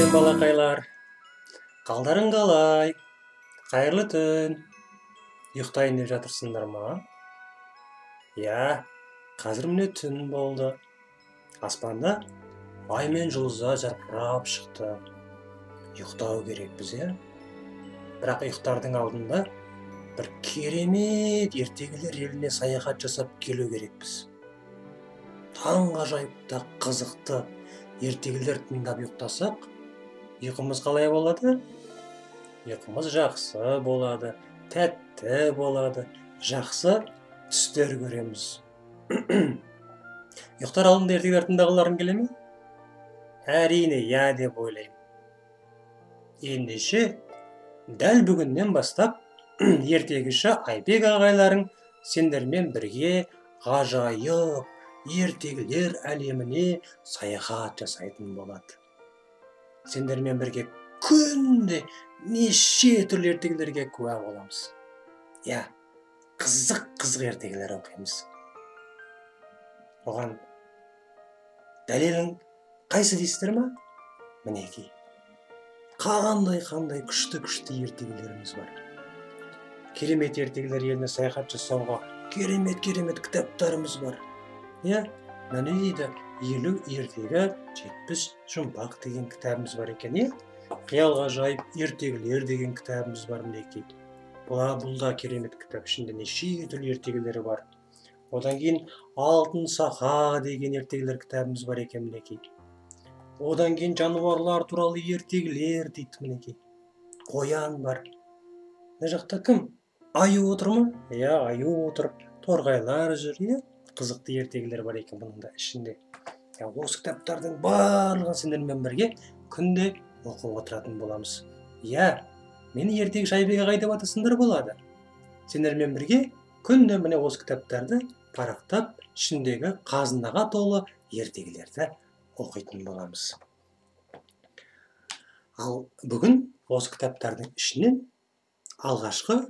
Сәлем балақайлар. Қалдарың қалай? Қайырлы түн. Ұйықтайын деп жатырсыңдар ма? Я, қазір міне түн болды. Аспанда ай мен жұлдыздар жарқырап шықты. Ұйықтау керекпіз, Бірақ ұйықтардың алдында бір керемет ертегілер еліне саяхат жасап келу керекпіз. Таңғажайып та қызықты ертегілер тыңдап ұйықтасақ, ұйқымыз қалай болады? Ұйқымыз жақсы болады, тәтті болады, жақсы түстер көреміз. Ұйықтар алдында ертегілер тыңдағыларың келе ме? Әрине, я деп ойлаймын. Ендеше, дәл бүгіннен бастап ертегіші Айбек ағайларың сендермен бірге ғажайып ертегілер әлеміне саяхат жасайтын болады. Сендермен бірге күнде неше түрлі ертегілерге куә боламыз. Я, қызық ертегілер оқимыз. Оған дәлелің қайсы дейсіздер ма? Мінекей. Қандай күшті ертегілеріміз бар. Керемет ертегілер еліне саяхат жасауға керемет кітаптарымыз бар. Мәне дейді, 50 ертегі, 70 жұмбақ деген кітабымыз бар екен, Қиял ғажайып ертегілер деген кітабымыз бар мінекей. Бұл да керемет кітап, ішінде неше түрлі ертегілері бар. Одан кейін Алтын Сақа деген ертегілер кітабымыз бар екен мінекей. Одан кейін жануарлар туралы ертегілер дейді мінекей. Қоян бар. Мына жақта кім? Аю отыр ма? Аю отыр. Торғайлар жүр, Қызықты ертегілер бар екен бұның да ішінде. Осы кітаптардың барлығын сендермен бірге күнде оқып отыратын боламыз. Мені ертегіш Айбек ағай деп атасыңдар болады. Сендермен бірге күнде міне осы кітаптарды парақтап, ішіндегі қазынаға толы ертегілерді оқитын боламыз. Ал бүгін осы кітаптардың ішінен алғашқы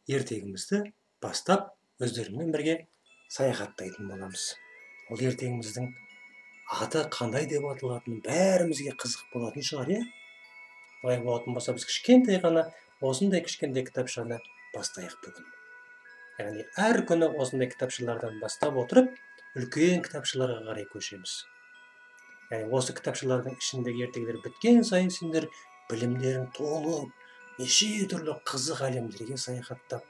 ертегімізді бастап өздеріңмен бірге саяхаттайтын боламыз. Ол ертегіміздің аты қандай деп аталатыны бәрімізге қызық болатын шығар, Олай болатын болса, біз кішкентай ғана осындай кішкентай кітапшаны бастайық бүгін. Яғни әр күні осындай кітапшалардан бастап отырып, үлкен кітапшаларға қарай көшеміз. Осы кітапшалардың ішіндегі ертегілер біткен сайын сендер білімдерің толып, неше түрлі қызық әлемдерге саяхаттап,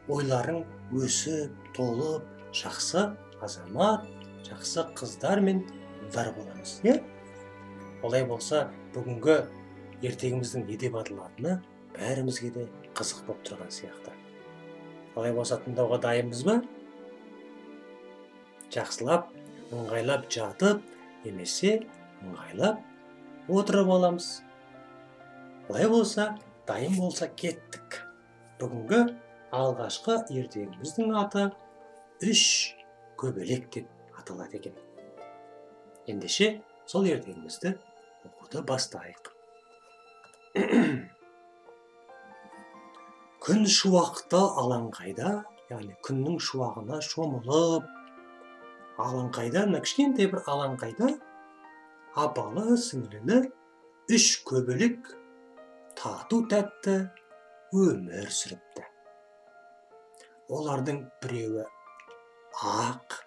ойларың өсіп, толып, жақсы азамат, жақсы қыздар мен ұлдар боламыз, Олай болса, бүгінгі ертегіміздің не деп аталатыны бәрімізге де қызық болып тұрған сияқты. Олай болса, тыңдауға дайынбыз ба? Жақсылап, ыңғайлап жатып, немесе ыңғайлап отырып аламыз. Олай болса, дайын болса кеттік. Бүгінгі алғашқы ертегіміздің аты «Үш көбелек» деп аталады екен. Ендеше, сол ертегімізді оқуды бастайық. Күн шуақта алаңқайда, яғни күннің шуағына шомылып, алаңқайда, кішкентай бір алаңқайда апалы сіңлілі 3 көбелек тату тәтті өмір сүріпті. Олардың біреуі ақ,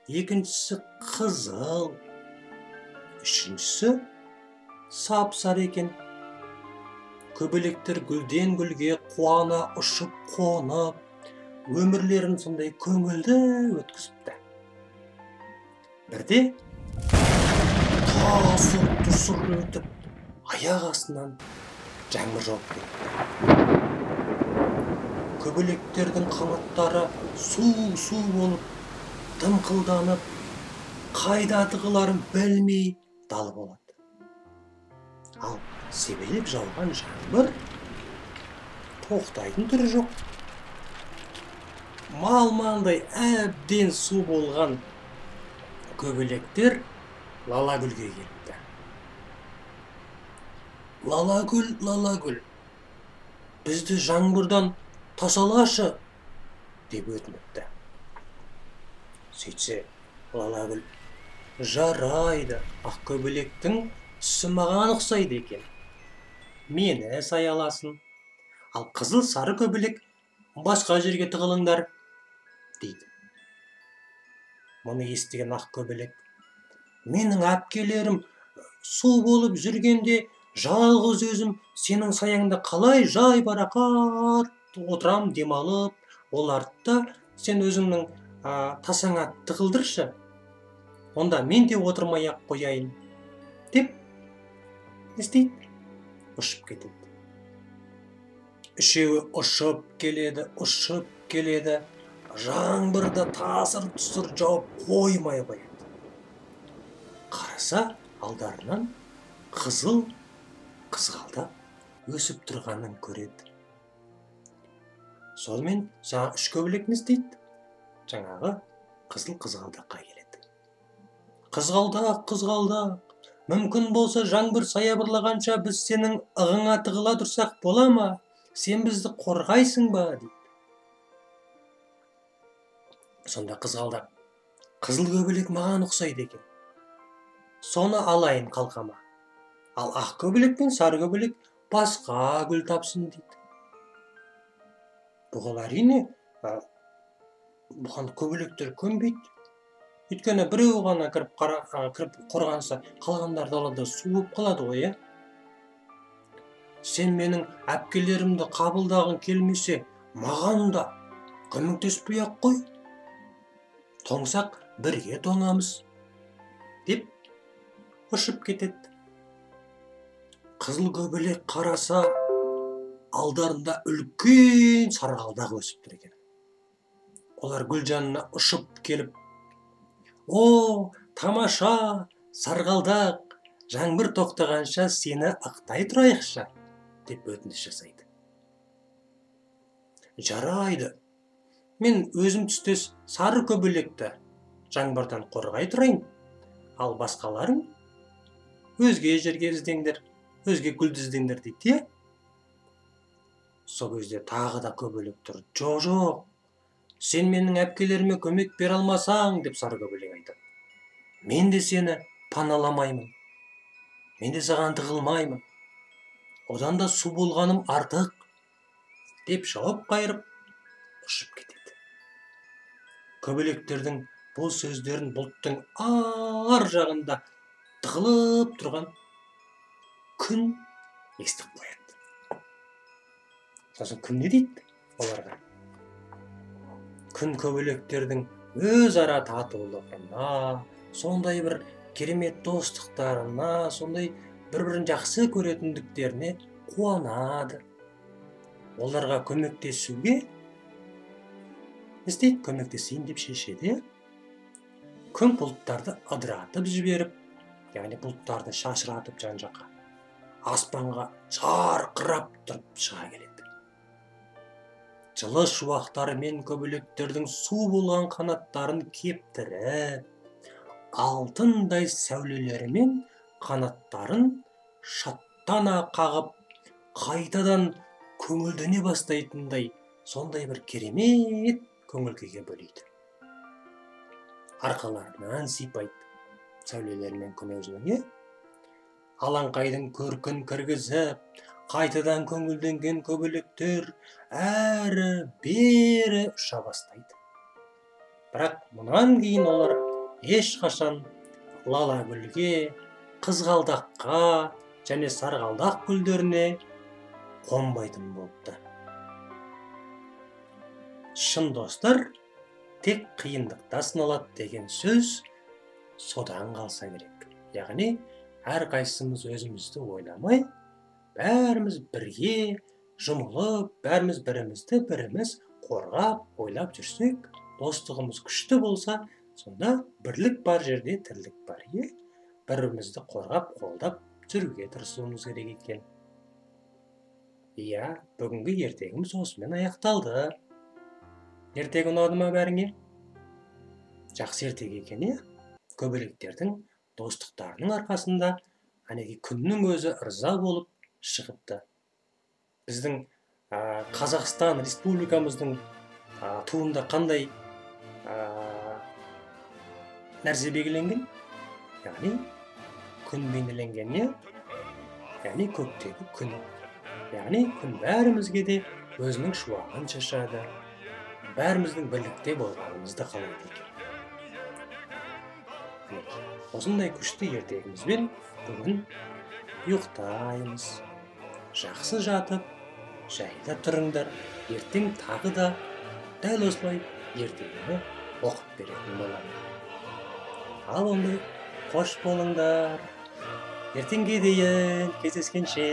екіншісі қызыл, үшіншісі сап-сары екен. Көбелектер гүлден гүлге қуана ұшып қонып, өмірлерін сондай көңілді өткізіпті. Бірде тасыр-тұсыр өтіп, аяқ астынан жаңбыр жауып кетті. Көбелектердің қанаттары су болып, дымқылданып, қайда тығыларын білмей дал болады. Ал себелеп жауған жаңбыр тоқтайтын түрі жоқ. Малмандай әбден су болған көбелектер Лалагүлге келіпті. Лалагүл, бізді жаңбырдан тасалашы, деп өтініпті. Сөйтсе, Лалагүл, жарайды, ақкөбелектің түсі маған ұқсайды екен. Мені сай аласын. Ал қызыл сары көбелек басқа жерге тығылыңдар, дейді. Мұны естіген ақ көбелек: менің әпкелерім су болып жүргенде жалғыз өзім сенің саяңда қалай жай барақат отырам демалып, ол артта сен өзіңнің тасаңа тығылдыршы, онда мен де отырмай ақ қояйын, деп не істейді? Ұшып кетеді. Үшеуі ұшып келеді, жаңбырда тасыр-тұсыр жауып қоймай қояды. Қараса, алдарынан қызыл қызғалдақ өсіп тұрғанын көреді. Сонымен жаңағы үш көбелек не істейді? Жаңағы қызыл қызғалдаққа келеді. Қызғалдақ, мүмкін болса жаңбыр саябырлағанша біз сенің ығыңа тығыла тұрсақ бола ма? Сен бізді қорғайсың ба? Дейді. Сонда қызғалдақ: қызыл көбелек маған ұқсайды екен, соны алайын қалқама. Ал ақ көбелек пен сары көбелек басқа гүл тапсын, дейді. Бұған әрине бұған көбелектер көнбейді. Өйткені біреу ғана кіріп қорғанса, қалғандар далада су болып қалады ғой, иә? Сен менің әпкелерімді қабылдағың келмесе, маған да көмектеспей ақ қой. Тоңсақ бірге тоңамыз, деп ұшып кетеді. Қызыл көбелек қараса, алдарында үлкен сарғалдақ өсіп тұр екен. Олар гүл жанына ұшып келіп: о, тамаша, сарғалдақ, жаңбыр тоқтағанша сені ықтай тұрайықшы, деп өтініш жасайды. Жарайды, мен өзім түстес сары көбелекті жаңбырдан қорғай тұрайын, ал басқаларың өзге жерге іздеңдер, өзге гүлді іздеңдер, дейді. Сол кезде тағы да көбелектер: жоқ, сен менің әпкелеріме көмек бере алмасаң, деп сары көбелек айтады. Мен де сені паналамаймын, мен де саған тығылмаймын, одан да су болғаным артық, деп жауап қайырып ұшып кетеді. Көбелектердің бұл сөздерін бұлттың ар жағында тығылып тұрған күн естіп қояды. Сосын күн не дейді оларға? Күн көбелектердің өзара татулығына, сондай бір керемет достықтарына, сондай бір-бірін жақсы көретіндіктеріне қуанады. Оларға көмектесуге істейді, көмектесейін деп шешеді. Күн бұлттарды ыдыратып жіберіп, яғни бұлттарды шашыратып жан-жаққа, аспанға жарқырап тұрып шыға келеді. Жылы шуақтарымен көбелектердің су болған қанаттарын кептіріп, алтындай сәулелерімен қанаттарын шаттана қағып, қайтадан көңілдене бастайтындай сондай бір керемет көңіл-күйге бөлейді. Арқаларынан сипайды сәулелерімен күн өзінің, алаңқайдың көркін кіргізіп, қайтадан көңілденген көбелектер әрі-бері ұша бастайды. Бірақ мұнан кейін олар ешқашан лала гүлге, қызғалдаққа және сарғалдақ гүлдеріне қонбайтын болыпты. Шын достар тек қиындықта сыналады деген сөз содан қалса керек. Яғни әрқайсымыз өзімізді ойламай, бәріміз бірге жұмылып, бәріміз бірімізді біріміз қорғап, ойлап жүрсек, достығымыз күшті болса, сонда бірлік бар жерде тірлік бар. Бірімізді қорғап, қолдап жүруге тырысуымыз керек екен. Бүгінгі ертегіміз осымен аяқталды. Ертегі ұнады ма бәріңе? Жақсы ертегі екен, көбелектердің достықтарының арқасында әнеки күннің өзі ырза болып шығыпты. Біздің Қазақстан Республикамыздың туында қандай нәрсе белгіленген? Яғни күн бейнеленген не? Яғни көктегі күн. Яғни күн бәрімізге де өзінің шуағын шашады. Бәріміздің бірлікте болғанымызды қалайды екен. Осындай күшті ертегімізбен бүгін ұйықтаймыз. Жақсы жатып, жайда тұрыңдар. Ертең тағы да дәл осылай ертегіні оқып беретін боламын. Ал онда қош болыңдар. Ертеңге дейін кездескенше.